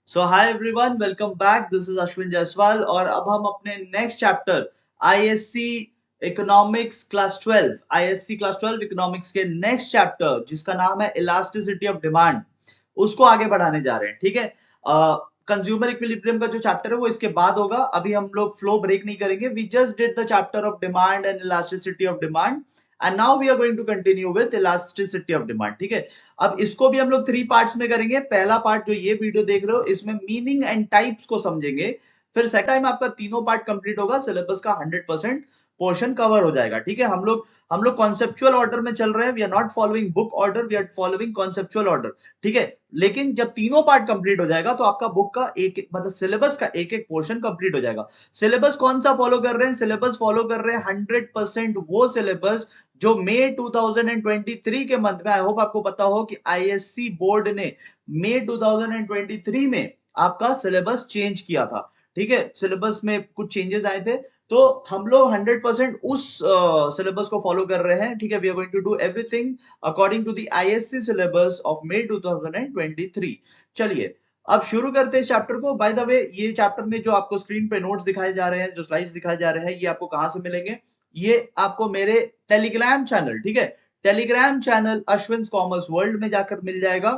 So hi everyone, welcome back. This is Ashwin Jaiswal और अब हम अपने next chapter ISC economics class 12 ISC class 12 economics के नेक्स्ट चैप्टर जिसका नाम है इलास्टिसिटी ऑफ डिमांड, उसको आगे बढ़ाने जा रहे हैं। ठीक है, कंज्यूमर इक्विलिब्रियम का जो चैप्टर है वो इसके बाद होगा। अभी हम लोग फ्लो ब्रेक नहीं करेंगे। We just did the chapter of demand and elasticity of demand and now we are going to continue with elasticity of demand. ठीक है, अब इसको भी हम लोग 3 पार्ट्स में करेंगे। पहला पार्ट जो ये वीडियो देख रहे हो इसमें मीनिंग एंड टाइप्स को समझेंगे। फिर सेकंड टाइम आपका तीनों पार्ट कंप्लीट होगा, सिलेबस का 100% पोर्शन कवर हो जाएगा। ठीक है, हम लोग कॉन्सेप्चुअल ऑर्डर में चल रहे हैं। We are not following book order, we are following conceptual order. ठीक है, लेकिन जब तीनों पार्ट कंप्लीट हो जाएगा तो आपका बुक का एक मतलब सिलेबस का एक एक पोर्शन कंप्लीट हो जाएगा। सिलेबस कौन सा फॉलो कर रहे हैं? सिलेबस फॉलो कर रहे हैं 100% वो सिलेबस जो मई 2023 के मंथ में, आई होप आपको पता हो कि आईएससी बोर्ड ने मई 2023 में आपका सिलेबस चेंज किया था। ठीक है, सिलेबस में कुछ चेंजेस आए थे, तो हम लोग 100% उस सिलेबस को फॉलो कर रहे हैं। ठीक है, we are going to do everything according to the ISC syllabus of May 2023। चलिए अब शुरू करते हैं इस चैप्टर को। बाय द वे, ये चैप्टर में जो आपको स्क्रीन पे नोट्स दिखाए जा रहे हैं, जो स्लाइड्स दिखाए जा रहे हैं, ये आपको कहां से मिलेंगे? ये आपको मेरे टेलीग्राम चैनल, ठीक है, Telegram channel Ashwin commerce world में जाकर मिल जाएगा।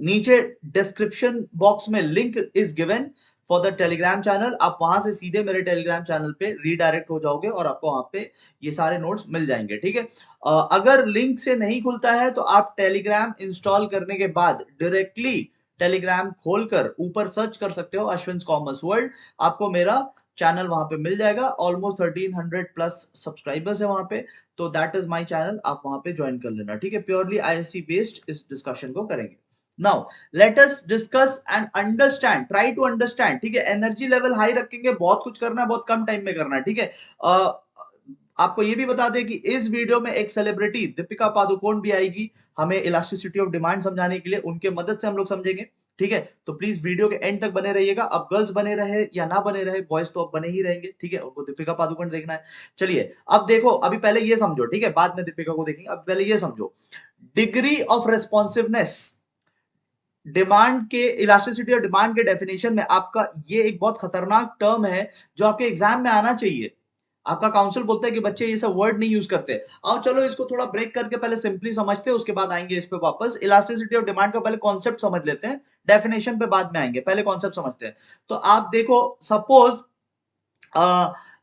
नीचे डिस्क्रिप्शन बॉक्स में link is given for the Telegram channel. आप वहां से सीधे मेरे टेलीग्राम चैनल पे रीडायरेक्ट हो जाओगे और आपको वहां पे ये सारे नोट्स मिल जाएंगे। ठीक है, अगर लिंक से नहीं खुलता है तो आप टेलीग्राम इंस्टॉल करने के बाद डायरेक्टली टेलीग्राम खोलकर ऊपर सर्च कर सकते हो अश्विन कॉमर्स वर्ल्ड। आपको मेरा चैनल वहां पे मिल जाएगा। ऑलमोस्ट 1300 प्लस सब्सक्राइबर्स है वहां पे, तो दैट इज माय चैनल, आप वहां पे ज्वाइन कर लेना। ठीक है, प्योरली आईएससी बेस्ड इस डिस्कशन को करेंगे। Now let us discuss and understand, try to understand. ठीक है, एनर्जी लेवल हाई रखेंगे, बहुत कुछ करना है, बहुत कम टाइम में करना है। ठीक है, आपको ये भी बता दें कि इस वीडियो में एक सेलिब्रिटी दीपिका पादुकोण भी आएगी हमें इलास्टिसिटी ऑफ डिमांड समझाने के लिए। उनके मदद से हम लोग समझेंगे। ठीक है, तो प्लीज वीडियो के एंड तक बने रहिएगा। अब गर्ल्स बने रहे या ना बने रहे, बॉयज तो अब बने ही रहेंगे। ठीक है, उनको दीपिका पादुकोण देखना है। चलिए अब देखो, अभी पहले ये समझो। ठीक है, बाद में दीपिका को देखेंगे, अब पहले ये समझो। डिग्री ऑफ रेस्पॉन्सिवनेस, डिमांड के इलास्टिसिटी और डिमांड के डेफिनेशन में आपका ये एक बहुत खतरनाक टर्म है जो आपके एग्जाम में आना चाहिए। आपका काउंसिल बोलता है कि बच्चे ये सब वर्ड नहीं यूज करते। आओ चलो इसको थोड़ा ब्रेक करके पहले सिंपली समझते हैं, उसके बाद आएंगे इस पे वापस। इलास्टिसिटी ऑफ डिमांड का पहले कॉन्सेप्ट समझ लेते हैं, डेफिनेशन पे बाद में आएंगे, पहले कॉन्सेप्ट समझते हैं। तो आप देखो, सपोज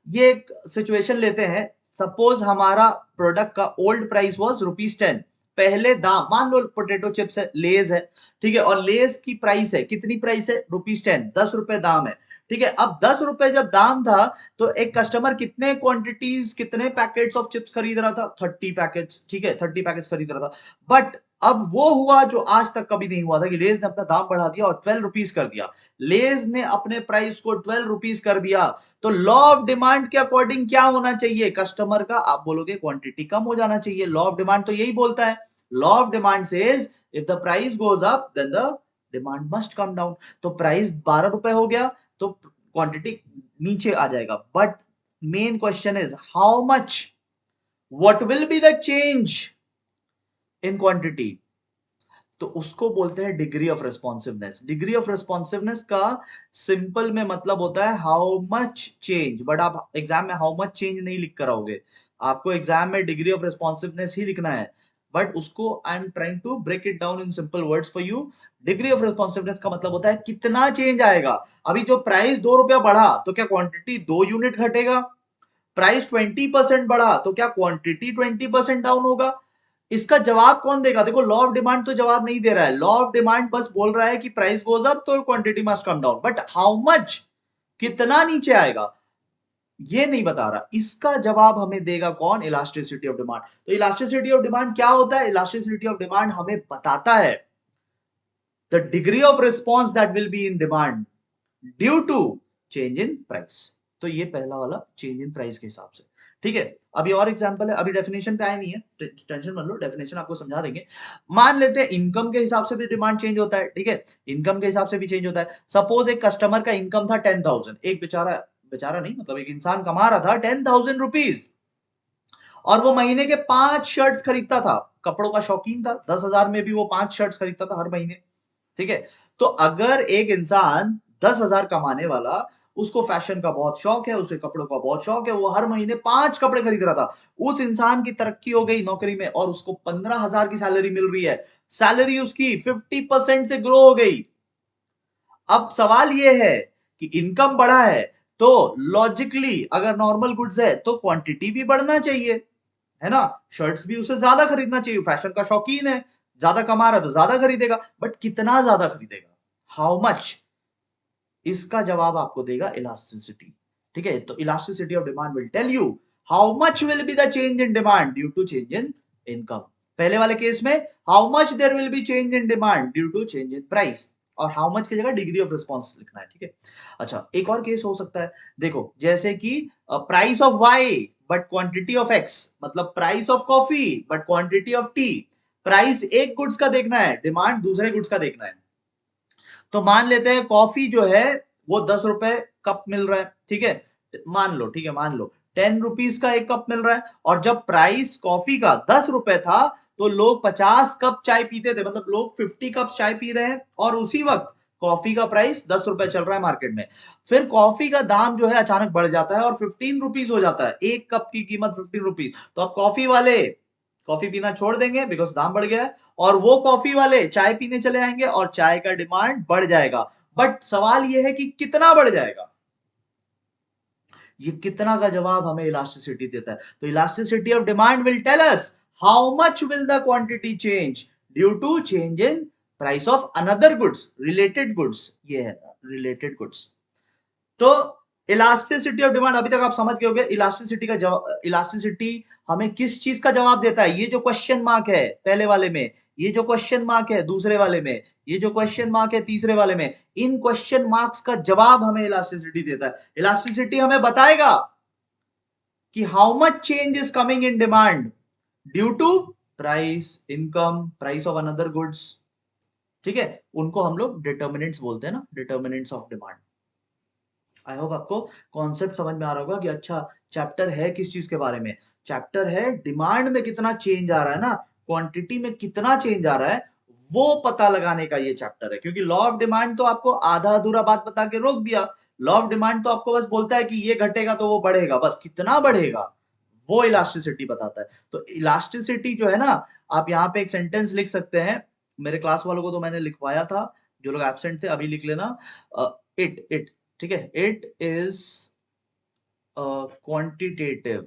ये एक सिचुएशन लेते हैं। सपोज हमारा प्रोडक्ट का ओल्ड प्राइस वॉज ₹10। पहले दाम, मान लो पोटेटो चिप्स है, लेज है। ठीक है, और लेज की प्राइस है, कितनी प्राइस है? ₹10, ₹10 दाम है। ठीक है, अब ₹10 जब दाम था तो एक कस्टमर कितने क्वांटिटीज, कितने पैकेट्स ऑफ चिप्स खरीद रहा था? 30 पैकेट्स। ठीक है, 30 पैकेट्स खरीद रहा था। बट अब वो हुआ जो आज तक कभी नहीं हुआ था कि लेज ने अपना दाम बढ़ा दिया और ₹12 कर दिया। लेज ने अपने प्राइस को ₹12 कर दिया, तो लॉ ऑफ डिमांड के अकॉर्डिंग क्या होना चाहिए? कस्टमर का, आप बोलोगे क्वांटिटी कम हो जाना चाहिए। लॉ ऑफ डिमांड तो यही बोलता है। Law of demand says if the price goes up then the demand must come down. तो प्राइस ₹12 हो गया तो क्वांटिटी नीचे आ जाएगा। But main question is how much, what will be the change in quantity? तो उसको बोलते हैं degree of responsiveness. Degree of responsiveness का सिंपल में मतलब होता है हाउ मच चेंज। बट आप एग्जाम में हाउ मच चेंज नहीं लिख कर आओगे, आपको एग्जाम में डिग्री ऑफ रेस्पॉन्सिवनेस ही लिखना है। बट उसको I am trying to break it down in simple words for you. Degree of responsiveness का मतलब होता है कितना चेंज आएगा। अभी जो प्राइस ₹2 बढ़ा तो क्या क्वांटिटी 2 यूनिट घटेगा? प्राइस 20% बढ़ा तो क्या क्वांटिटी 20% डाउन होगा? इसका जवाब कौन देगा? देखो, लॉ ऑफ डिमांड तो जवाब नहीं दे रहा है। लॉ ऑफ डिमांड बस बोल रहा है कि प्राइस गोज अप तो quantity must come down, but how much, कितना नीचे आएगा, ये नहीं बता रहा। इसका जवाब हमें देगा कौन? Elasticity of demand. तो इलास्टिसिटी ऑफ डिमांड क्या होता है? इलास्टिसिटी ऑफ डिमांड हमें बताता है the degree of response that will be in demand due to change in price. तो ये पहला वाला चेंज इन प्राइस के हिसाब से। ठीक है, अभी और एग्जांपल है, अभी डेफिनेशन पे आए नहीं है, टेंशन मत लो, डेफिनेशन आपको समझा देंगे। मान लेते हैं इनकम के हिसाब से भी डिमांड चेंज होता है। ठीक है, इनकम के हिसाब से भी चेंज होता है। सपोज एक कस्टमर का इनकम था 10,000, एक बेचारा, बेचारा नहीं मतलब एक इंसान कमा रहा था ₹10,000 और वो महीने के 5 शर्ट्स खरीदता था। कपड़ों का शौकीन था, 10,000 में भी वो 5 शर्ट्स खरीदता था हर महीने। ठीक है। तो अगर एक इंसान 10,000 कमाने वाला, उसको फैशन का बहुत शौक है, उसे कपड़ों का बहुत शौक है, वो हर महीने 5 कपड़े खरीद रहा था, उस इंसान की तरक्की हो गई नौकरी में और उसको 15,000 की सैलरी मिल रही है, सैलरी उसकी 50% से ग्रो हो गई। अब सवाल यह है कि इनकम बढ़ा है, तो लॉजिकली अगर नॉर्मल गुड्स है तो क्वांटिटी भी बढ़ना चाहिए, है ना। शर्ट्स भी उसे ज्यादा खरीदना चाहिए, फैशन का शौकीन है, ज्यादा कमा रहा है तो ज्यादा खरीदेगा, बट कितना ज्यादा खरीदेगा, हाउ मच, इसका जवाब आपको देगा इलास्टिसिटी। ठीक है, तो elasticity of demand will tell you how much will be the change in demand due to change in income. पहले वाले केस में how much there will be change in demand due to change in price, और how much की जगह degree of response लिखना है। ठीक है, अच्छा एक और केस हो सकता है, देखो जैसे कि price of Y but quantity of X, मतलब price of coffee but quantity of tea. Price एक गुड्स का देखना है, डिमांड दूसरे गुड्स का देखना है। तो मान लेते हैं कॉफी जो है वो 10 रुपए कप मिल रहा है, ठीक है, मान लो, ठीक है, मान लो 10 रुपीज का एक कप मिल रहा है, और जब प्राइस कॉफी का 10 रुपए था तो लोग 50 कप चाय पीते थे, मतलब लोग 50 कप चाय पी रहे हैं, और उसी वक्त कॉफी का प्राइस 10 रुपए चल रहा है मार्केट में। फिर कॉफी का दाम जो है अचानक बढ़ जाता है और 15 रुपीज हो जाता है, एक कप की कीमत 15 रुपीज। तो अब कॉफी वाले कॉफी पीना छोड़ देंगे बिकॉज दाम बढ़ गया है, और वो कॉफी वाले चाय पीने चले आएंगे और चाय का डिमांड बढ़ जाएगा। बट सवाल यह है कि कितना बढ़ जाएगा, ये कितना का जवाब हमें इलास्टिसिटी देता है। तो elasticity of demand will tell us how much will the quantity change due to change in price of another goods, related goods, ये है रिलेटेड गुड्स। तो इलास्टिसिटी ऑफ डिमांड अभी तक आप समझ गए होंगे, इलास्टिसिटी का जवाब, इलास्टिसिटी हमें किस चीज का जवाब देता है, ये जो क्वेश्चन मार्क है पहले वाले में, ये जो क्वेश्चन मार्क है दूसरे वाले में, ये जो क्वेश्चन मार्क है तीसरे वाले में, इन क्वेश्चन मार्क्स का जवाब हमें इलास्टिसिटी देता है। इलास्टिसिटी हमें बताएगा कि how much change is coming in demand due to price, income, price of another goods. ठीक है, उनको हम लोग डिटर्मिनेंट्स बोलते हैं ना, determinants of demand. I hope आपको कॉन्सेप्ट समझ में आ रहा होगा कि अच्छा चैप्टर है किस चीज के बारे में, चैप्टर है डिमांड में कितना चेंज आ रहा है ना, क्वांटिटी में कितना चेंज आ रहा है, वो पता लगाने का ये चैप्टर है। क्योंकि लॉ ऑफ डिमांड तो आपको आधा अधूरा बात बता के रोक दिया, लॉ ऑफ डिमांड तो आपको बस बोलता है कि ये घटेगा तो वो बढ़ेगा, बस कितना बढ़ेगा वो इलास्टिसिटी बताता है। तो इलास्टिसिटी जो है ना, आप यहाँ पे एक सेंटेंस लिख सकते हैं, मेरे क्लास वालों को तो मैंने लिखवाया था, जो लोग एब्सेंट थे अभी लिख लेना, इट, ठीक है, it is quantitative,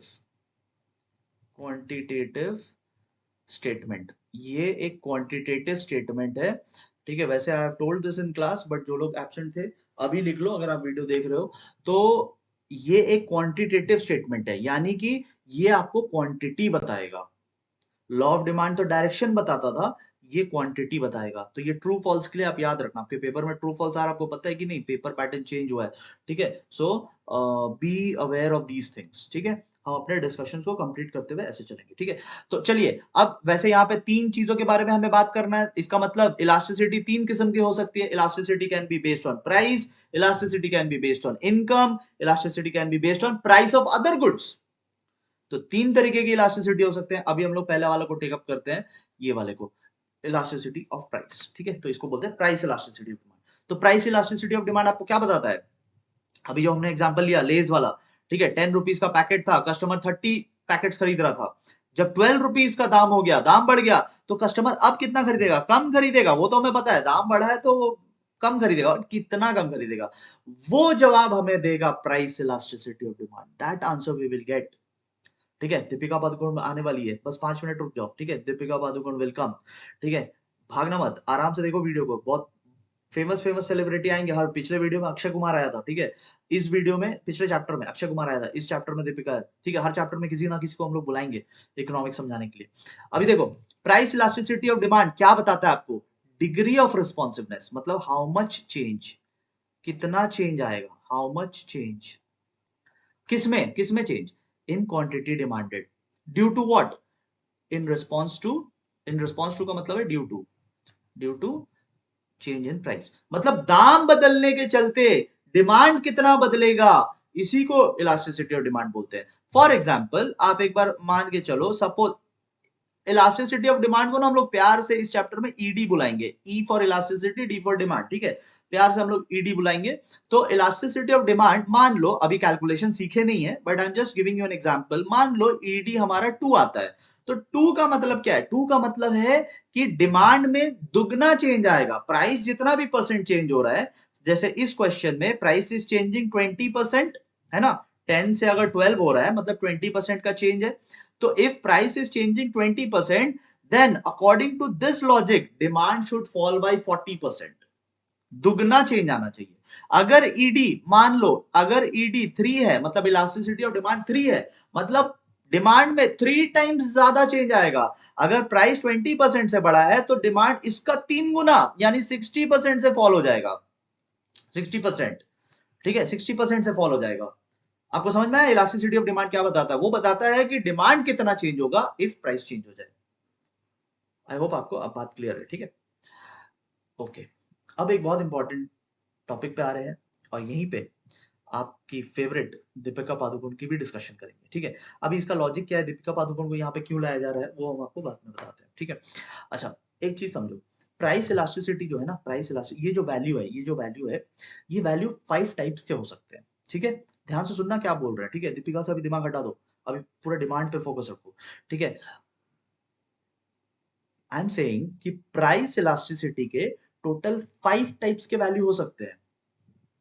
quantitative statement, ये एक क्वांटिटेटिव स्टेटमेंट है। ठीक है, वैसे I have told this in class, but जो लोग एब्सेंट थे अभी लिख लो अगर आप वीडियो देख रहे हो तो। ये एक क्वांटिटेटिव स्टेटमेंट है, यानी कि ये आपको क्वांटिटी बताएगा। लॉ ऑफ डिमांड तो डायरेक्शन बताता था, ये क्वांटिटी बताएगा। तो ये ट्रू फॉल्स के लिए आप याद रखना, आपके पेपर में ट्रू फॉल्स आ रहा है, आपको पता है कि नहीं, पेपर पैटर्न चेंज हुआ है। ठीक है, so be aware of these things. ठीक है, हम अपने डिस्कशन को कंप्लीट करते हुए ऐसे चलेंगे। ठीक है, तो चलिए अब वैसे यहाँ पे तीन चीजों के बारे में हमें बात करना है, इसका मतलब इलास्टिसिटी तीन किस्म की हो सकती है। Elasticity can be based on price, elasticity can be based on income, elasticity can be based on price of other goods. तो तीन तरीके की इलास्टिसिटी हो सकते हैं। अभी हम लोग पहले वाले को टेकअप करते हैं, ये वाले को, इलास्टिसिटी ऑफ प्राइस। ठीक है, तो इसको बोलते हैं प्राइस इलास्टिसिटी ऑफ डिमांड। तो प्राइस इलास्टिसिटी ऑफ डिमांड आपको क्या बताता है, अभी जो हमने एग्जांपल लिया लेज वाला, ठीक है, 10 रुपीज का पैकेट था, कस्टमर 30 पैकेट्स खरीद रहा था, जब 12 रुपीज का दाम हो गया, दाम बढ़ गया, तो कस्टमर अब कितना खरीदेगा, कम खरीदेगा, वो तो हमें पता है, दाम बढ़ा है तो वो कम खरीदेगा, और कितना कम खरीदेगा, वो जवाब हमें देगा price elasticity of demand. That answer we will get. ठीक है, दीपिका पादुकोण आने वाली है, बस 5 मिनट रुक जाओ। ठीक है, दीपिका पादुकोण वेलकम। ठीक है, भागना मत, आराम से देखो वीडियो को, बहुत फेमस फेमस सेलिब्रिटी आएंगे। हर पिछले वीडियो में अक्षय कुमार आया था, ठीक है, इस वीडियो में पिछले चैप्टर में अक्षय कुमार आया था, इस चैप्टर में दीपिका है। ठीक है, हर चैप्टर में किसी ना किसी को हम लोग बुलाएंगे इकोनॉमिक्स समझाने के लिए। अभी देखो, प्राइस इलास्टिसिटी ऑफ डिमांड क्या बताता है आपको, डिग्री ऑफ रिस्पॉन्सिवनेस, मतलब हाउ मच चेंज, कितना चेंज आएगा, हाउ मच चेंज, किसमें किसमें change, in quantity demanded, due to what, in response to, in response to का मतलब है due to change in price, मतलब दाम बदलने के चलते डिमांड कितना बदलेगा, इसी को इलास्टिसिटी ऑफ डिमांड बोलते हैं। फॉर एग्जाम्पल आप एक बार मान के चलो, सपोज इलास्टिसिटी ऑफ डिमांड को ना हम लोग प्यार से इस चैप्टर में ईडी बुलाएंगे, E for elasticity, D for demand, ठीक है, प्यार से हम लोग ईडी बुलाएंगे। तो इलास्टिसिटी ऑफ डिमांड, मान लो अभी कैलकुलेशन सीखे नहीं है, but I am just giving you an example, मान लो ईडी हमारा 2 आता है, तो 2 का मतलब क्या है? 2 का मतलब है कि डिमांड में दुगना चेंज आएगा, प्राइस जितना भी परसेंट चेंज हो रहा है, जैसे इस क्वेश्चन में प्राइस इज चेंजिंग 20%, है ना, 10 से अगर 12 हो रहा है मतलब 20% का चेंज है। तो if price is changing 20%, then according to this logic demand should fall by 40%, दुगना चेंज आना चाहिए। अगर ईडी मान लो अगर ईडी 3 है, मतलब इलास्टिसिटी ऑफ डिमांड 3 है, मतलब डिमांड में 3 टाइम्स ज्यादा चेंज आएगा। अगर प्राइस 20% से बड़ा है तो डिमांड इसका 3 गुना यानी 60% से फॉल हो जाएगा, 60%, ठीक है, 60% से फॉल हो जाएगा। आपको समझ में आया इलास्टिसिटी ऑफ डिमांड क्या बताता है? वो बताता है कि डिमांड कितना चेंज होगा इफ प्राइस चेंज हो जाए। आई होप आपको अब बात क्लियर है, ठीक है, ओके। अब एक बहुत इंपॉर्टेंट टॉपिक पे आ रहे हैं और यहीं पे आपकी फेवरेट दीपिका पादुकोण की भी डिस्कशन करेंगे, ठीक है। अभी इसका लॉजिक क्या है, दीपिका पादुकोण को यहाँ पे क्यों लाया जा रहा है, वो हम आपको बाद में बताते हैं, ठीक है। अच्छा, एक चीज समझो, प्राइस इलास्टिसिटी जो है ना, प्राइस इलास्टिसिटी, ये जो वैल्यू है, ये वैल्यू 5 टाइप्स के हो सकते हैं, ठीक है। ध्यान से सुनना क्या बोल रहे हैं, ठीक है। दीपिका से अभी दिमाग हटा दो, अभी पूरा डिमांड पे फोकस रखो, ठीक है। आई एम सेइंग कि प्राइस इलास्टिसिटी के टोटल 5 टाइप्स के वैल्यू हो सकते हैं,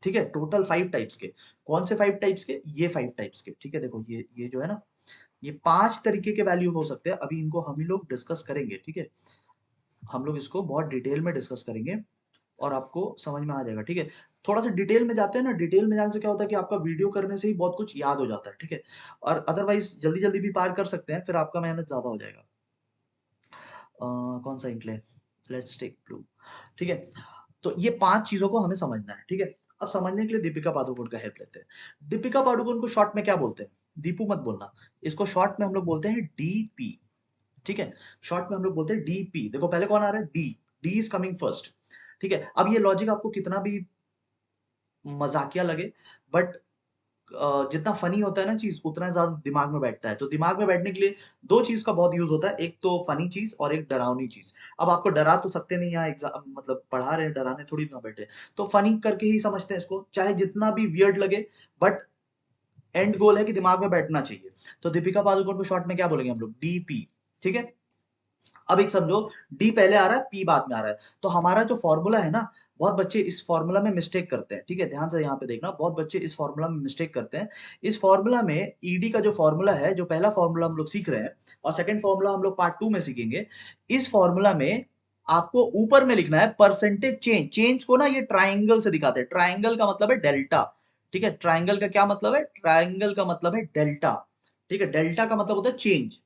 ठीक है, टोटल 5 टाइप्स के। कौन से 5 टाइप्स के? ये 5 टाइप्स के, ठीक है। देखो ये जो है ना, ये 5 तरीके के वैल्यू हो सकते हैं, अभी इनको हम ही लोग डिस्कस करेंगे, ठीक है। हम लोग इसको बहुत डिटेल में डिस्कस करेंगे और आपको समझ में आ जाएगा, ठीक है। थोड़ा सा डिटेल में जाते हैं ना, डिटेल में जाने से क्या होता है कि आपका वीडियो करने से ही बहुत कुछ याद हो जाता है, ठीक है। और अदरवाइज जल्दी जल्दी भी पार कर सकते हैं, फिर आपका मेहनत ज्यादा हो जाएगा। कौन सा इंक लें? लेट्स टेक ब्लू, ठीक है। तो ये 5 चीजों को हमें समझना है, ठीक है। अब समझने के लिए दीपिका पादुकोण का हेल्प लेते हैं। दीपिका पादुकोण को शॉर्ट में क्या बोलते हैं? दीपू मत बोलना, इसको शॉर्ट में हम लोग बोलते हैं डीपी, ठीक है। शॉर्ट में हम लोग बोलते हैं डीपी। देखो पहले कौन आ रहा है? D, D is coming first, ठीक है। अब ये लॉजिक आपको कितना भी मजाकिया लगे, बट जितना फनी होता है ना चीज, उतना ज्यादा दिमाग में बैठता है। तो दिमाग में बैठने के लिए 2 चीज का बहुत यूज होता है, एक तो फनी चीज और एक डरावनी चीज। अब आपको डरा तो सकते नहीं, यहाँ एग्जाम मतलब पढ़ा रहे हैं, डराने थोड़ी ना बैठे, तो फनी करके ही समझते हैं इसको, चाहे जितना भी वियर्ड लगे, बट एंड गोल है कि दिमाग में बैठना चाहिए। तो दीपिका पादुकोण को शॉर्ट में क्या बोलेंगे हम लोग? डीपी, ठीक है। अब एक समझो, डी पहले आ रहा है, पी बाद में आ रहा है, तो हमारा जो फॉर्मूला है ना, बहुत बच्चे इस फॉर्मूला में मिस्टेक करते हैं, ठीक है। ध्यान से यहाँ पे देखना, बहुत बच्चे इस फॉर्मूला में मिस्टेक करते हैं। इस फॉर्मूला में ईडी का जो फॉर्मूला है, जो पहला फॉर्मूला हम लोग सीख रहे हैं और सेकंड फॉर्मूला हम लोग पार्ट 2 में सीखेंगे। इस फॉर्मूला में आपको ऊपर में लिखना है परसेंटेज चेंज। चेंज को ना ये ट्राइंगल से दिखाते हैं, ट्राइंगल का मतलब है डेल्टा, ठीक है। ट्राइंगल का क्या मतलब है? ट्राइंगल का मतलब है डेल्टा, ठीक है। डेल्टा का मतलब होता है चेंज,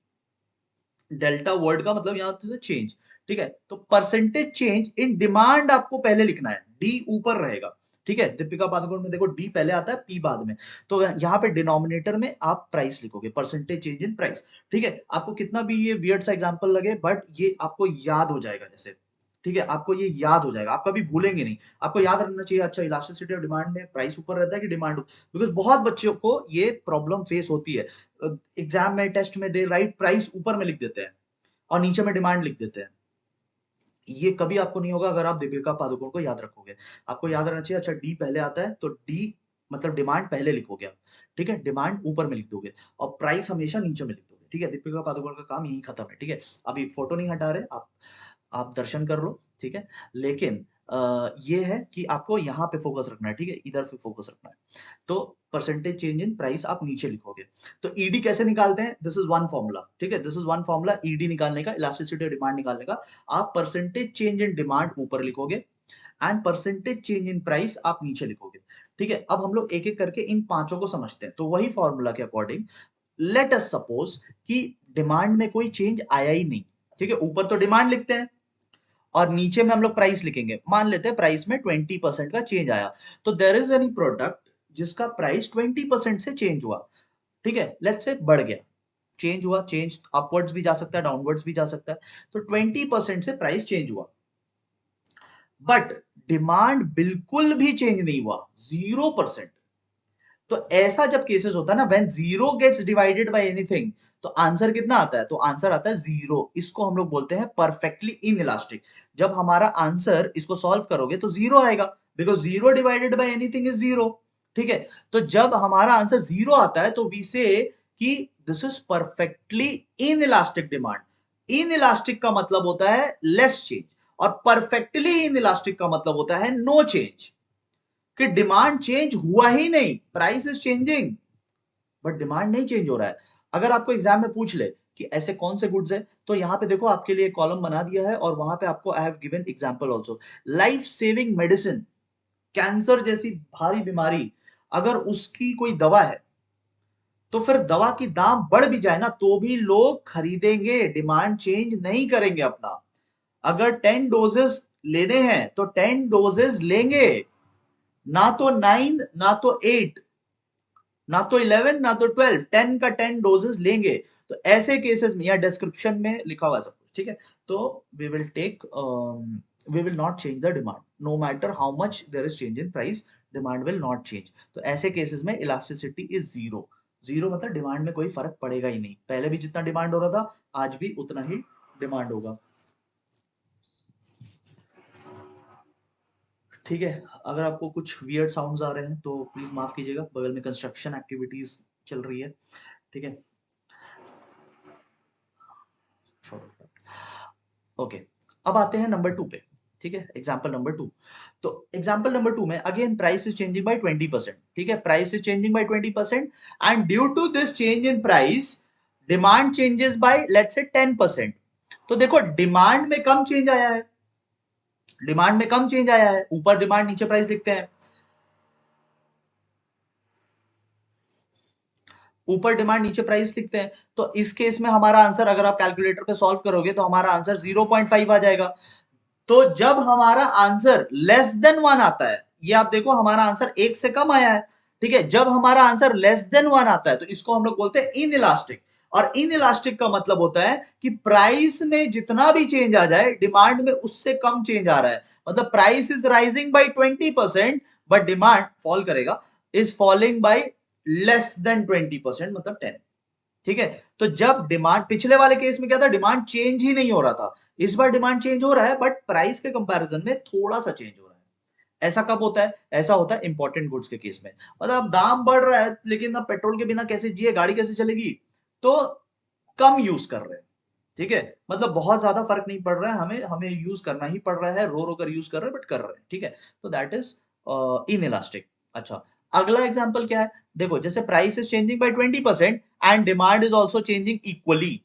डेल्टा वर्ड का मतलब यहां से चेंज, ठीक है। तो परसेंटेज चेंज इन डिमांड आपको पहले लिखना है, डी ऊपर रहेगा, ठीक है। दीपिका पादुकोण में देखो डी पहले आता है, पी बाद में, तो यहाँ पे डिनोमिनेटर में आप प्राइस लिखोगे, परसेंटेज चेंज इन प्राइस, ठीक है। आपको कितना भी ये वियर्ड सा एग्जांपल लगे, बट ये आपको याद हो जाएगा जैसे, ठीक है, आपको ये याद हो जाएगा, आप कभी भूलेंगे नहीं। आपको याद रखना चाहिए, अच्छा इलास्टिसिटी ऑफ डिमांड में प्राइस ऊपर रहता है कि डिमांड, बिकॉज बहुत बच्चों को ये प्रॉब्लम फेस होती है। एग्जाम में, टेस्ट में दे राइट प्राइस ऊपर में लिख देते हैं और नीचे में डिमांड लिख देते हैं। ये कभी आपको नहीं होगा अगर आप दीपिका पादुकोण को याद रखोगे। आपको याद रखना चाहिए, अच्छा डी पहले आता है तो डी मतलब डिमांड पहले लिखोगे आप, ठीक है, डिमांड ऊपर में लिख दोगे और प्राइस हमेशा नीचे में लिख दोगे, ठीक है। दीपिका पादुकोण का काम यही खत्म है, ठीक है। अभी फोटो नहीं हटा रहे आप दर्शन कर लो, ठीक है। लेकिन ये है कि आपको यहाँ पे फोकस रखना है, ठीक है, इधर पे फोकस रखना है। तो परसेंटेज चेंज इन प्राइस आप नीचे लिखोगे। तो ईडी कैसे निकालते हैं? दिस इज वन फॉर्मूला, ठीक है, this is one formula ED निकालने का, इलास्टिसिटी ऑफ डिमांड निकालने का। आप परसेंटेज चेंज इन डिमांड ऊपर लिखोगे and percentage change in price आप नीचे लिखोगे, ठीक है। अब हम लोग एक एक करके इन पांचों को समझते हैं। तो वही फॉर्मूला के अकॉर्डिंग लेट अस सपोज कि डिमांड में कोई चेंज आया ही नहीं, ठीक है। ऊपर तो डिमांड लिखते हैं और नीचे में हम लोग प्राइस लिखेंगे। मान लेते हैं प्राइस में 20% का चेंज आया, तो देयर इज एनी प्रोडक्ट जिसका प्राइस 20% से चेंज हुआ, ठीक है, लेट्स से बढ़ गया, चेंज हुआ, चेंज अपवर्ड्स भी जा सकता है, डाउनवर्ड्स भी जा सकता है। तो 20% से प्राइस चेंज हुआ, बट डिमांड बिल्कुल भी चेंज नहीं हुआ, 0%। तो ऐसा जब केसेस होता है ना, when zero gets divided by anything, तो आंसर कितना आता है? तो आंसर आता है जीरो। इसको हम लोग बोलते हैं परफेक्टली इनइलास्टिक। जब हमारा आंसर, इसको सॉल्व करोगे तो जीरो आएगा, because zero divided by anything is zero. ठीक है, तो जब हमारा आंसर जीरो आता है तो वी से कि this is perfectly inelastic demand. Inelastic का मतलब होता है लेस चेंज, और परफेक्टली इनइलास्टिक का मतलब होता है नो चेंज, कि डिमांड चेंज हुआ ही नहीं, price is changing but demand नहीं चेंज हो रहा है। अगर आपको एग्जाम में पूछ ले कि ऐसे कौन से गुड्स है, तो यहां पे देखो आपके लिए कॉलम बना दिया है, और वहां पे आपको I have given example also. Life saving medicine, cancer जैसी भारी बीमारी, अगर उसकी कोई दवा है, तो फिर दवा की दाम बढ़ भी जाए ना तो भी लोग खरीदेंगे, डिमांड चेंज नहीं करेंगे अपना। अगर 10 डोजेस लेने हैं तो 10 डोजेस लेंगे, ना तो 9 ना तो 8 ना तो 11 ना तो 12, 10 का 10 डोजेस लेंगे। तो ऐसे केसेस में, या डिस्क्रिप्शन में लिखा हुआ है सब कुछ, ठीक है, तो we will take, we will not change the demand no matter how much there is change in price, demand will not change. तो ऐसे केसेस में इलास्टिसिटी इज जीरो। जीरो मतलब डिमांड में कोई फर्क पड़ेगा ही नहीं, पहले भी जितना डिमांड हो रहा था आज भी उतना ही डिमांड होगा। ठीक है, अगर आपको कुछ वियर्ड साउंड्स आ रहे हैं तो प्लीज माफ कीजिएगा, बगल में कंस्ट्रक्शन एक्टिविटीज चल रही है। ठीक है, ओके, अब आते हैं नंबर टू पे। ठीक है, एग्जाम्पल नंबर टू। तो एग्जाम्पल नंबर टू में again price is changing by 20%। ठीक है, price is changing by 20%, and due to this change in price demand changes by let's say 10%। तो देखो डिमांड में कम change आया है, डिमांड में कम चेंज आया है, ऊपर डिमांड नीचे प्राइस लिखते हैं, ऊपर डिमांड नीचे प्राइस लिखते हैं। तो इस केस में हमारा आंसर, अगर आप कैलकुलेटर पे सॉल्व करोगे तो हमारा आंसर 0.5 आ जाएगा। तो जब हमारा आंसर लेस देन वन आता है, ये आप देखो हमारा आंसर एक से कम आया है। ठीक है, जब हमारा आंसर लेस देन वन आता है तो इसको हम लोग बोलते हैं इन इलास्टिक। और इन इलास्टिक का मतलब होता है कि प्राइस में जितना भी चेंज आ जाए, डिमांड में उससे कम चेंज आ रहा है। मतलब price is rising by 20%, but demand fall करेगा, is falling by less than 20%, मतलब 10। ठीक है, तो जब डिमांड, पिछले वाले केस में क्या था, डिमांड चेंज ही नहीं हो रहा था, इस बार डिमांड चेंज हो रहा है बट प्राइस के कंपैरिजन में थोड़ा सा चेंज हो रहा है। ऐसा कब होता है? ऐसा होता है इंपॉर्टेंट गुड्स के केस में। मतलब दाम बढ़ रहा है लेकिन अब पेट्रोल के बिना कैसे जिए, गाड़ी कैसे चलेगी, तो कम यूज कर रहे हैं। ठीक है, मतलब बहुत ज्यादा फर्क नहीं पड़ रहा है, हमें हमें यूज करना ही पड़ रहा है, रो रो कर यूज कर रहे हैं बट कर रहे हैं। ठीक है, तो दैट इज इन इलास्टिक। अच्छा, अगला एग्जांपल क्या है, देखो जैसे price is changing by 20% and demand is also changing equally.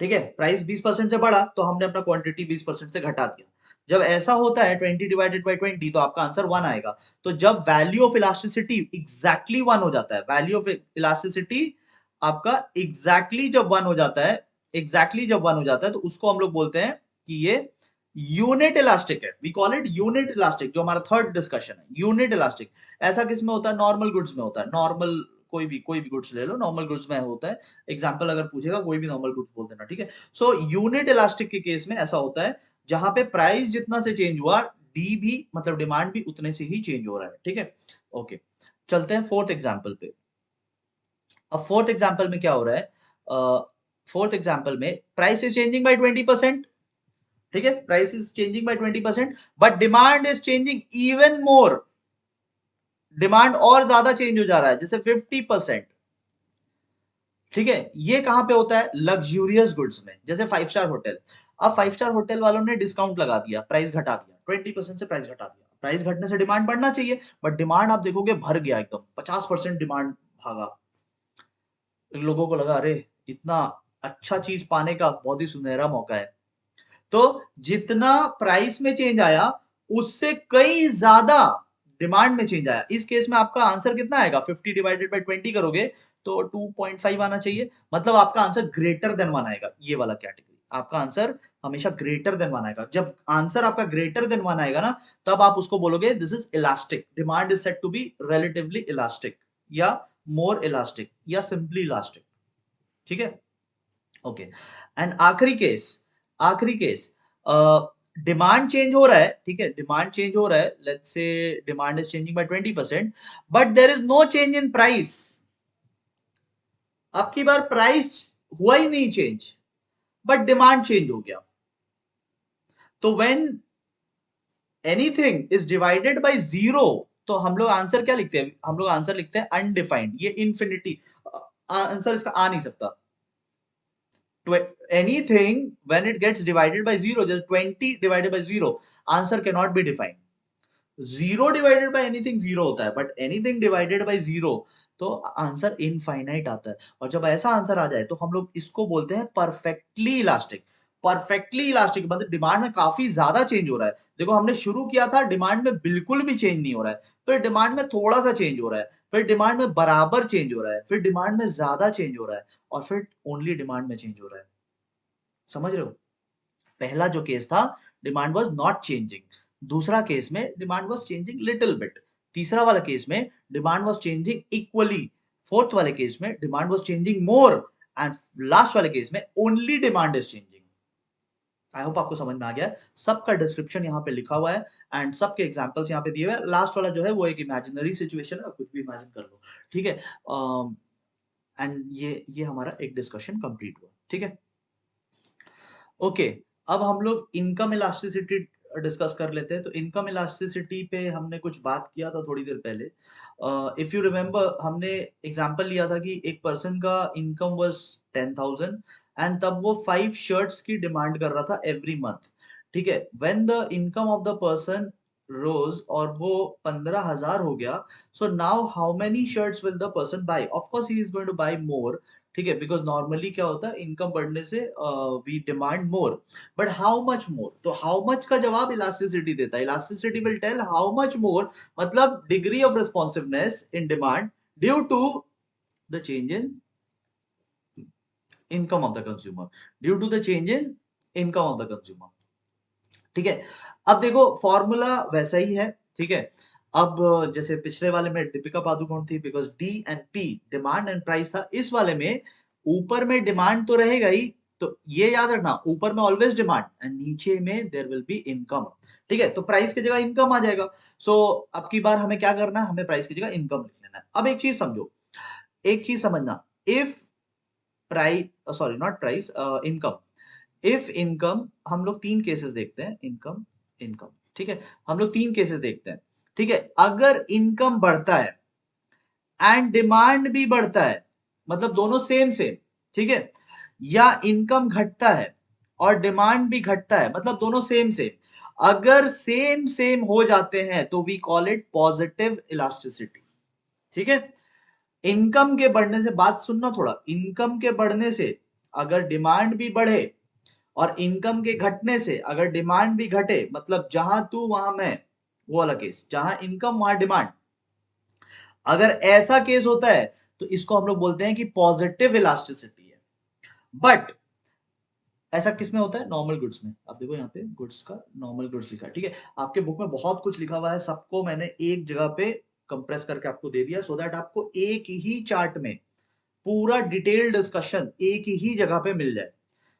ठीक है, प्राइस 20% से बढ़ा तो हमने अपना क्वांटिटी 20% से घटा दिया। जब ऐसा होता है 20 डिवाइडेड बाय 20, तो आपका आंसर 1 आएगा। तो जब वैल्यू ऑफ इलास्टिसिटी एग्जैक्टली 1 हो जाता है, वैल्यू ऑफ इलास्टिसिटी आपका एग्जैक्टली जब 1 हो जाता है, एग्जैक्टली जब 1 हो जाता है तो उसको हम लोग बोलते हैं कि ये यूनिट इलास्टिक है। We call it unit elastic, जो हमारा थर्ड डिस्कशन है, यूनिट इलास्टिक। ऐसा किस में होता है? नॉर्मल गुड्स में होता है। नॉर्मल कोई भी गुड्स ले लो, नॉर्मल गुड्स में होता है। एग्जाम्पल अगर पूछेगा कोई भी नॉर्मल गुड्स बोल देना। ठीक है, सो यूनिट इलास्टिक के केस में ऐसा होता है, जहां पे प्राइस जितना से चेंज हुआ, डी भी मतलब डिमांड भी उतने से ही चेंज हो रहा है। ठीक है, ओके, चलते हैं फोर्थ एग्जाम्पल पे। अब फोर्थ एग्जाम्पल में क्या हो रहा है? फोर्थ एग्जाम्पल में प्राइस इज चेंजिंग बाय 20%। ठीक है, price is changing by 20%, but demand is changing even more, demand और ज्यादा चेंज हो जा रहा है, जैसे 50%। ठीक है, ये कहां पे होता है? लग्जूरियस गुड्स में, जैसे 5 स्टार होटल। अब 5 स्टार होटल वालों ने डिस्काउंट लगा दिया, प्राइस घटा दिया, 20% से प्राइस घटा दिया। प्राइस घटने से डिमांड बढ़ना चाहिए, बट डिमांड आप देखोगे भर गया एकदम, 50% डिमांड भागा। लोगों को लगा अरे इतना अच्छा चीज पाने का बहुत ही सुनहरा मौका है। तो जितना प्राइस में चेंज आया, उससे कई ज्यादा डिमांड में चेंज आया। इस केस में आपका आंसर कितना आएगा? 50 डिवाइडेड बाय 20 करोगे तो 2.5 आना चाहिए, मतलब आपका आंसर ग्रेटर देन 1 आएगा। ये वाला कैटेगरी आपका आंसर हमेशा ग्रेटर देन 1 आएगा। जब आंसर आपका ग्रेटर देन 1 आएगा ना, तब आप उसको बोलोगे this is elastic, demand is said to be relatively elastic, या मोर इलास्टिक, या सिंपली इलास्टिक। ठीक है, ओके, एंड आखिरी केस, आखिरी केस, डिमांड चेंज हो रहा है, ठीक है, डिमांड चेंज हो रहा है, let's say demand is changing by 20%, but there is no change in price. अब की बार प्राइस हुआ ही नहीं चेंज, बट डिमांड चेंज हो गया। तो when anything is divided by zero, तो हम लोग आंसर क्या लिखते हैं, हम लोग आंसर लिखते हैं अनडिफाइंड। ये इंफिनिटी आंसर इसका आ नहीं सकता। Anything when it gets divided by zero, just 20 divided by zero, answer cannot be defined. Zero divided by anything zero होता है, but anything divided by zero तो आंसर इनफाइनाइट आता है। और जब ऐसा आंसर आ जाए तो हम लोग इसको बोलते हैं परफेक्टली इलास्टिक। परफेक्टली इलास्टिक मतलब डिमांड में काफी ज्यादा चेंज हो रहा है। देखो हमने शुरू किया था डिमांड में बिल्कुल भी चेंज नहीं हो रहा है, फिर डिमांड में थोड़ा सा चेंज हो रहा है, फिर डिमांड में बराबर चेंज हो रहा है, फिर डिमांड में ज्यादा चेंज हो रहा है, और फिर ओनली डिमांड में चेंज हो रहा है। समझ रहे हो? पहला जो केस था डिमांड वाज नॉट चेंजिंग, दूसरा केस में demand was changing little bit, तीसरा वाला केस में demand was changing equally, fourth वाले केस में demand was changing more, and last वाले केस में only demand is changing. I hope आपको समझ में आ गया है। सबका डिस्क्रिप्शन यहाँ पे लिखा हुआ है एंड सबके एग्जांपल्स यहाँ पे दिए हुए हैं। लास्ट वाला जो है वो एक इमेजिनरी सिचुएशन है, कुछ भी इमेजिन कर लो, ठीक है। एंड ये हमारा एक डिस्कशन कंप्लीट हुआ, ठीक है। ओके, अब हम लोग इनकम इलास्टिसिटी डिस्कस कर लेते हैं। तो इनकम इलास्टिसिटी पे हमने कुछ बात किया था थोड़ी देर पहले। इफ यू रिमेम्बर हमने एग्जांपल लिया था कि एक पर्सन का इनकम वाज 10,000 एंड तब वो 5 शर्ट्स की डिमांड कर रहा था एवरी मंथ, ठीक है। When the income of the person rose और वो 15,000 हो गया, so now how many shirts will the person buy? Of course he is going to buy more, ठीक है, बिकॉज नॉर्मली क्या होता है इनकम बढ़ने से we demand more, but how much more? तो हाउ मच का जवाब इलास्टिसिटी देता है। Elasticity will tell how much more, मतलब degree of responsiveness in demand due to the change in income of the consumer, due to the change in income of the consumer, ठीक है। अब देखो formula वैसा ही है, ठीक है। अब जैसे पिछले वाले में दीपिका पादुकोण थी, because D and P demand and price था। इस वाले में ऊपर में डिमांड तो रहेगा ही, तो ये याद रखना ऊपर में ऑलवेज डिमांड एंड नीचे में देयर विल बी इनकम, ठीक है। तो प्राइस की जगह इनकम आ जाएगा। सो अब की बार हमें क्या करना है, हमें प्राइस की जगह इनकम लिख लेना है। अब एक चीज समझो, एक चीज समझना, if price sorry not price income, if income हम लोग तीन केसेस देखते हैं, इनकम इनकम, ठीक है। हम लोग तीन केसेस देखते हैं, ठीक है। अगर इनकम बढ़ता है एंड डिमांड भी बढ़ता है, मतलब दोनों सेम सेम, ठीक है, या इनकम घटता है और डिमांड भी घटता है, मतलब दोनों सेम सेम, अगर सेम सेम हो जाते हैं तो we call it positive elasticity, ठीक है। इनकम के बढ़ने से, बात सुनना थोड़ा, इनकम के बढ़ने से अगर डिमांड भी बढ़े और इनकम के घटने से अगर डिमांड भी घटे, मतलब जहां तू वहां मैं, वो वाला केस, जहां इनकम वहां डिमांड, अगर ऐसा केस होता है तो इसको हम लोग बोलते हैं कि पॉजिटिव इलास्टिसिटी है। बट ऐसा किस में होता है? नॉर्मल गुड्स में। आप देखो यहाँ पे गुड्स का नॉर्मल गुड्स लिखा है, ठीक है। आपके बुक में बहुत कुछ लिखा हुआ है, सबको मैंने एक जगह पे कंप्रेस करके आपको दे दिया, सो दैट आपको एक ही चार्ट में पूरा डिटेल डिस्कशन एक ही जगह पे मिल जाए,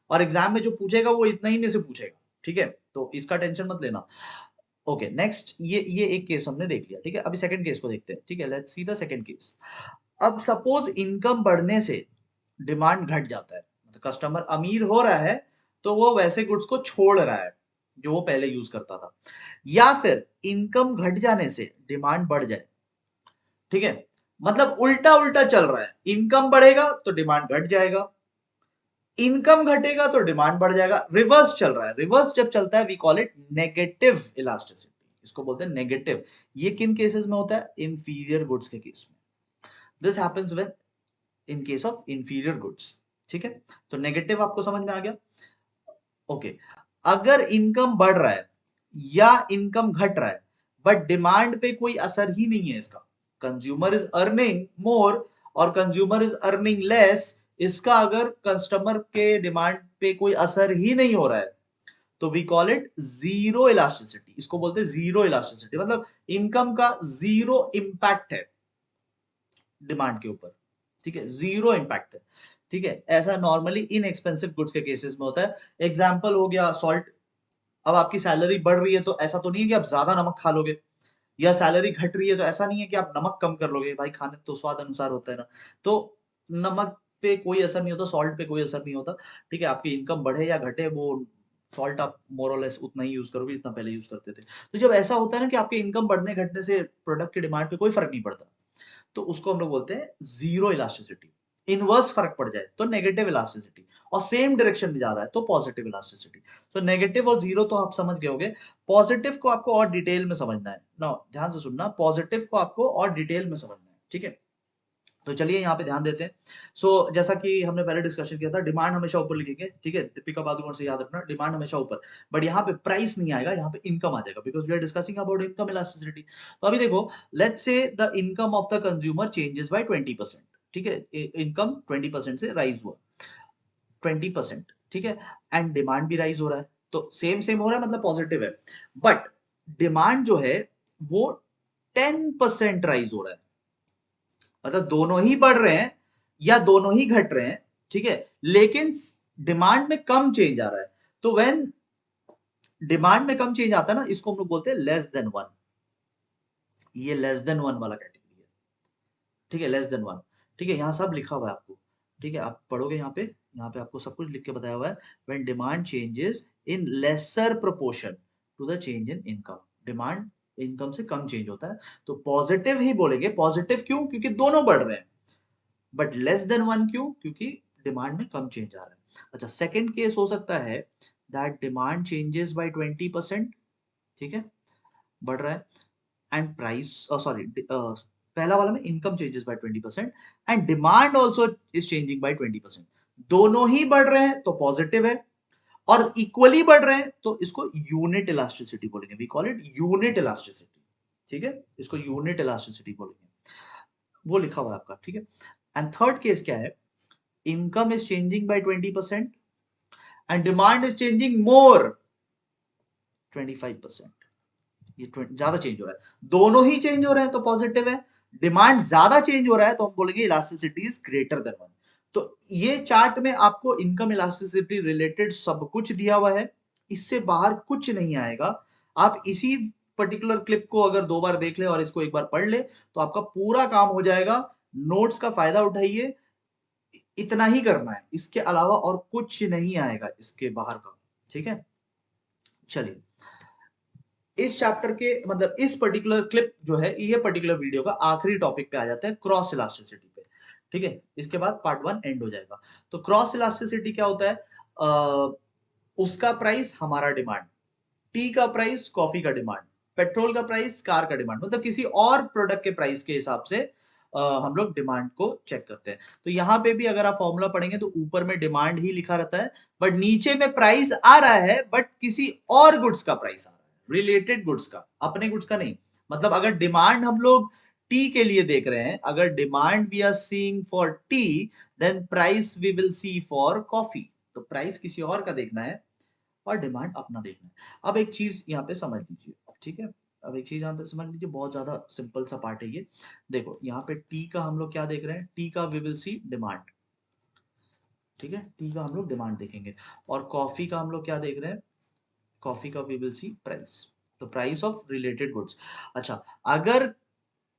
और एग्जाम में जो पूछेगा वो इतना ही में से पूछेगा, ठीक है। तो इसका टेंशन मत लेना। ओके नेक्स्ट, ये एक केस हमने देख लिया, ठीक है। अभी सेकंड केस को देखते हैं, ठीक है। Let's see the second case. अब सपोज इनकम बढ़ने से डिमांड घट जाता है, मतलब कस्टमर अमीर हो रहा है तो वो वैसे गुड्स को छोड़ रहा है जो वो पहले यूज करता था, या फिर इनकम घट जाने से डिमांड बढ़ जाए, ठीक है। मतलब उल्टा उल्टा चल रहा है, इनकम बढ़ेगा तो डिमांड घट जाएगा, इनकम घटेगा तो डिमांड बढ़ जाएगा, रिवर्स चल रहा है। रिवर्स जब चलता है we call it negative elasticity, इसको बोलते हैं नेगेटिव। ये किन केसेस में होता है? इंफीरियर गुड्स के केस में। This happens when in case of inferior goods, ठीक है। तो नेगेटिव आपको समझ में आ गया? ओके, अगर इनकम बढ़ रहा है या इनकम घट रहा है बट डिमांड पे कोई असर ही नहीं है इसका, कंज्यूमर इज अर्निंग मोर और कंज्यूमर इज अर्निंग लेस, इसका अगर कस्टमर के डिमांड पे कोई असर ही नहीं हो रहा है तो we call it zero elasticity. इसको बोलते हैं जीरो इलास्टिसिटी, मतलब इनकम का जीरो इंपैक्ट है डिमांड के ऊपर, ठीक है, जीरो इंपैक्ट है, ठीक है। ऐसा नॉर्मली इनएक्सपेंसिव गुड्स के केसेस में होता है। एग्जांपल हो गया सॉल्ट। अब आपकी सैलरी बढ़ रही है तो ऐसा तो नहीं है कि आप ज्यादा नमक खा लोगे, या सैलरी घट रही है तो ऐसा नहीं है कि आप नमक कम कर लोगे, भाई खाने तो स्वाद अनुसार होता है ना। तो नमक पे कोई असर नहीं होता, सॉल्ट पे कोई असर नहीं होता। ठीक है, आपकी इनकम बढ़े या घटे, वो सॉल्ट आप मोर और लेस उतना ही यूज करोगे जितना पहले यूज करते थे। तो जब ऐसा होता है ना कि आपके इनकम बढ़ने घटने से प्रोडक्ट की डिमांड पे कोई फर्क नहीं पड़ता, तो उसको हम लोग बोलते हैं जीरो इलास्टिसिटी। इनवर्स फर्क पड़ जाए तो नेगेटिव इलास्टिसिटी, और सेम डायरेक्शन में जा रहा है तो पॉजिटिव इलास्टिसिटी। सो नेगेटिव और जीरो तो आप समझ गए होगे, पॉजिटिव को आपको और डिटेल में समझना है ना, ध्यान से सुनना, पॉजिटिव को आपको और डिटेल में समझना है, ठीक है। तो चलिए यहाँ पे ध्यान देते हैं। सो जैसा कि हमने पहले डिस्कशन किया था, डिमांड हमेशा ऊपर लिखेंगे, ठीक है, दीपिका पादुकोण से याद रखना, डिमांड हमेशा ऊपर, बट यहाँ पे प्राइस नहीं आएगा, यहाँ पे इनकम आ जाएगा, because we are discussing about income elasticity. तो अभी देखो, let's say the income of the consumer changes by 20%, ठीक है, इनकम 20% से राइज हुआ, 20%, ठीक है, एंड डिमांड भी राइज हो रहा है, तो सेम सेम हो रहा है, मतलब पॉजिटिव है, बट डिमांड जो है वो 10% राइज हो रहा है, मतलब दोनों ही बढ़ रहे हैं या दोनों ही घट रहे हैं, ठीक है, लेकिन डिमांड में कम चेंज आ रहा है। तो व्हेन डिमांड में कम चेंज आता है ना, इसको हम लोग बोलते हैं लेस देन वन। ये लेस देन वन वाला कैटेगरी है, ठीक है, लेस देन वन, ठीक है, यहाँ सब लिखा हुआ है आपको, ठीक है, आप पढ़ोगे यहाँ पे आपको सब कुछ लिख के बताया हुआ है। When demand changes in lesser proportion to the change in income, demand income से कम चेंज होता है, तो पॉजिटिव ही बोलेंगे। पॉजिटिव क्यों? क्योंकि दोनों बढ़ रहे हैं, बट लेस देन वन क्यों? क्योंकि डिमांड में कम चेंज आ रहा है। अच्छा, सेकंड केस हो सकता है दैट डिमांड चेंजेस बाय 20%, ठीक है, बढ़ रहा है, एंड प्राइस, सॉरी, पहला वाला में income changes by 20% and demand also is changing by 20%, दोनों ही बढ़ रहे हैं तो पॉजिटिव है, और इक्वली बढ़ रहे हैं तो इसको यूनिट इलास्टिसिटी बोलेंगे, we call it unit elasticity, ठीक है, इसको यूनिट इलास्टिसिटी बोलेंगे, वो लिखा हुआ है आपका, ठीक है। एंड थर्ड केस क्या है? income is changing by 20% and demand is changing more 25%, ये ज्यादा चेंज हो रहा है, दोनों ही चेंज हो रहे हैं तो पॉजिटिव है, डिमांड ज्यादा चेंज हो रहा है तो हम बोलेंगे elasticity is greater than one. तो ये चार्ट में आपको इनकम इलास्टिसिटी रिलेटेड सब कुछ दिया हुआ है, इससे बाहर कुछ नहीं आएगा। आप इसी पर्टिकुलर क्लिप को अगर 2 बार देख ले और इसको 1 बार पढ़ ले तो आपका पूरा काम हो जाएगा। नोट्स का फायदा उठाइए, इतना ही करना है, इसके अलावा और कुछ नहीं आएगा इसके बाहर का, ठीक है। चलिए, इस चैप्टर के मतलब इस पर्टिकुलर क्लिप जो है, ये पर्टिकुलर वीडियो का आखिरी टॉपिक पे आ जाता है, क्रॉस इलास्टिसिटी पे, ठीक है, इसके बाद पार्ट 1 एंड हो जाएगा। तो क्रॉस इलास्टिसिटी क्या होता है? उसका प्राइस हमारा डिमांड, टी का प्राइस कॉफी का डिमांड, पेट्रोल का प्राइस कार का डिमांड, मतलब किसी और प्रोडक्ट के प्राइस के हिसाब से हम लोग डिमांड को चेक करते हैं। तो यहाँ पे भी अगर आप फॉर्मूला पढ़ेंगे तो ऊपर में डिमांड ही लिखा रहता है, बट नीचे में प्राइस आ रहा है, बट किसी और गुड्स का प्राइस आ रहा है, रिलेटेड गुड्स का, अपने गुड्स का नहीं। मतलब अगर डिमांड हम लोग टी के लिए देख रहे हैं, अगर demand we are seeing for tea, then price we will see for coffee. तो प्राइस किसी और का देखना है और डिमांड अपना देखना है। अब एक चीज यहाँ पे समझ लीजिए, ठीक है, अब एक चीज यहाँ पे समझ लीजिए, बहुत ज्यादा सिंपल सा पार्ट है ये। देखो यहाँ पे टी का हम लोग क्या देख रहे हैं? टी का वी विल सी डिमांड, ठीक है, टी का हम लोग डिमांड देखेंगे, और कॉफी का हम लोग क्या देख रहे हैं? कॉफी का वी विल सी प्राइस, तो प्राइस ऑफ रिलेटेड गुड्स। अच्छा, अगर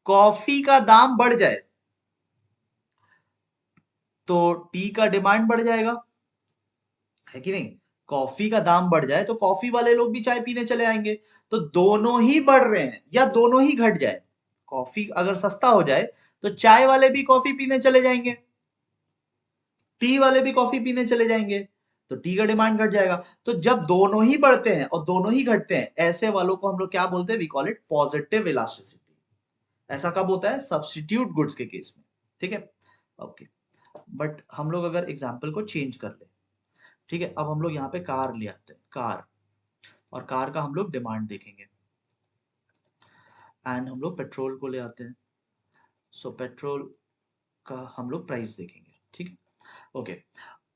कॉफी का दाम बढ़ जाए तो टी का डिमांड बढ़ जाएगा, है कि नहीं? कॉफी का दाम बढ़ जाए तो कॉफी वाले लोग भी चाय पीने चले आएंगे, तो दोनों ही बढ़ रहे हैं या दोनों ही घट जाए, कॉफी अगर सस्ता हो जाए तो चाय वाले भी कॉफी पीने चले जाएंगे, टी वाले भी कॉफी पीने चले जाएंगे, तो टी का डिमांड घट जाएगा। तो जब दोनों ही बढ़ते हैं और दोनों ही घटते हैं, ऐसे वालों को हम लोग क्या बोलते हैं? We call it positive elasticity. ऐसा कब होता है? सब्स्टिट्यूट गुड्स के केस में, ठीक है, ओके। बट हम लोग अगर एग्जाम्पल को चेंज कर ले, ठीक है, अब हम लोग यहाँ पे कार ले आते हैं, कार, और कार का हम लोग डिमांड देखेंगे, एंड हम लोग पेट्रोल को ले आते हैं, सो पेट्रोल का हम लोग प्राइस देखेंगे, ठीक है, ओके।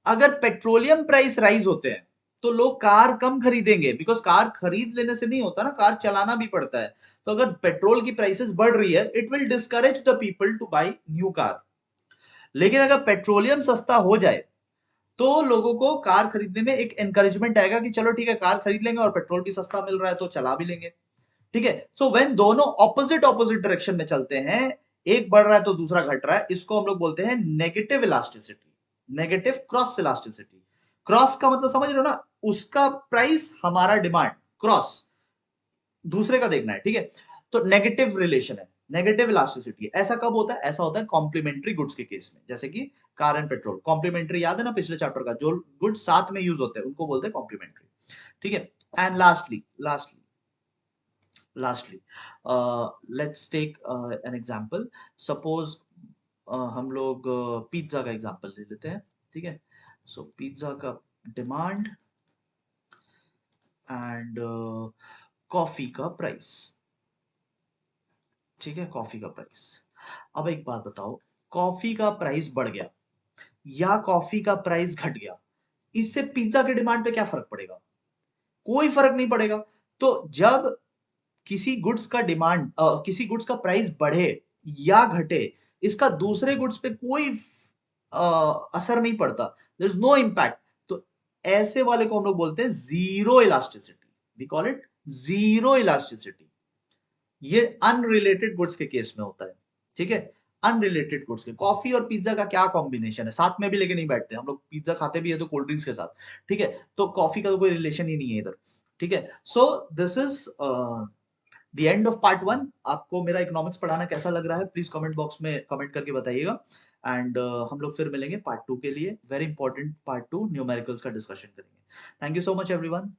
अगर पेट्रोलियम प्राइस राइज होते हैं तो लोग कार कम खरीदेंगे, बिकॉज कार खरीद लेने से नहीं होता ना, कार चलाना भी पड़ता है। तो अगर पेट्रोल की प्राइसेस बढ़ रही है, it will discourage the people two by new car. लेकिन अगर पेट्रोलियम सस्ता हो जाए तो लोगों को कार खरीदने में एक एनकरेजमेंट आएगा कि चलो ठीक है कार खरीद लेंगे और पेट्रोल भी सस्ता मिल रहा है तो चला भी लेंगे। ठीक है, सो व्हेन दोनों ऑपोजिट ऑपोजिट डायरेक्शन में चलते हैं, एक बढ़ रहा है तो दूसरा घट रहा है, इसको हम लोग बोलते हैं negative elasticity, negative cross elasticity. Cross का मतलब समझ रहे हो ना, उसका प्राइस हमारा डिमांड, क्रॉस दूसरे का देखना है। ठीक है, तो नेगेटिव रिलेशन है, नेगेटिव इलास्टिसिटी। ऐसा कब होता है? ऐसा होता है कॉम्प्लीमेंट्री गुड्स के केस में, जैसे कि कार एंड पेट्रोल। कॉम्प्लीमेंट्री याद है ना पिछले चैप्टर का, जो गुड्स साथ में यूज होते हैं उनको बोलते हैं कॉम्प्लीमेंट्री। ठीक है, and lastly let's take an example. Suppose हम लोग पिज्जा का एग्जांपल ले लेते हैं। ठीक है, सो पिज्जा का डिमांड एंड कॉफी का प्राइस। ठीक है, कॉफी का प्राइस। अब एक बात बताओ, कॉफी का प्राइस बढ़ गया या कॉफी का प्राइस घट गया, इससे पिज्जा के डिमांड पे क्या फर्क पड़ेगा? कोई फर्क नहीं पड़ेगा। तो जब किसी गुड्स का डिमांड किसी गुड्स का प्राइस बढ़े या घटे, इसका दूसरे गुड्स पे कोई असर नहीं पड़ता, देयर इज नो इम्पैक्ट। तो ऐसे वाले को हम लोग बोलते हैं zero elasticity, we call it zero elasticity. ये अनरिलेटेड गुड्स के केस में होता है। ठीक है, अनरिलेटेड गुड्स के, कॉफी और पिज्जा का क्या कॉम्बिनेशन है, साथ में भी लेके नहीं बैठते हम लोग, पिज्जा खाते भी है तो कोल्ड ड्रिंक्स के साथ। ठीक है, तो कॉफी का तो कोई रिलेशन ही नहीं है इधर। ठीक है, so this is the end of part 1। आपको मेरा इकोनॉमिक्स पढ़ाना कैसा लग रहा है, प्लीज कमेंट बॉक्स में कमेंट करके बताइएगा। एंड हम लोग फिर मिलेंगे पार्ट 2 के लिए, वेरी इंपॉर्टेंट पार्ट 2, न्यूमेरिकल्स का डिस्कशन करेंगे। Thank you so much everyone.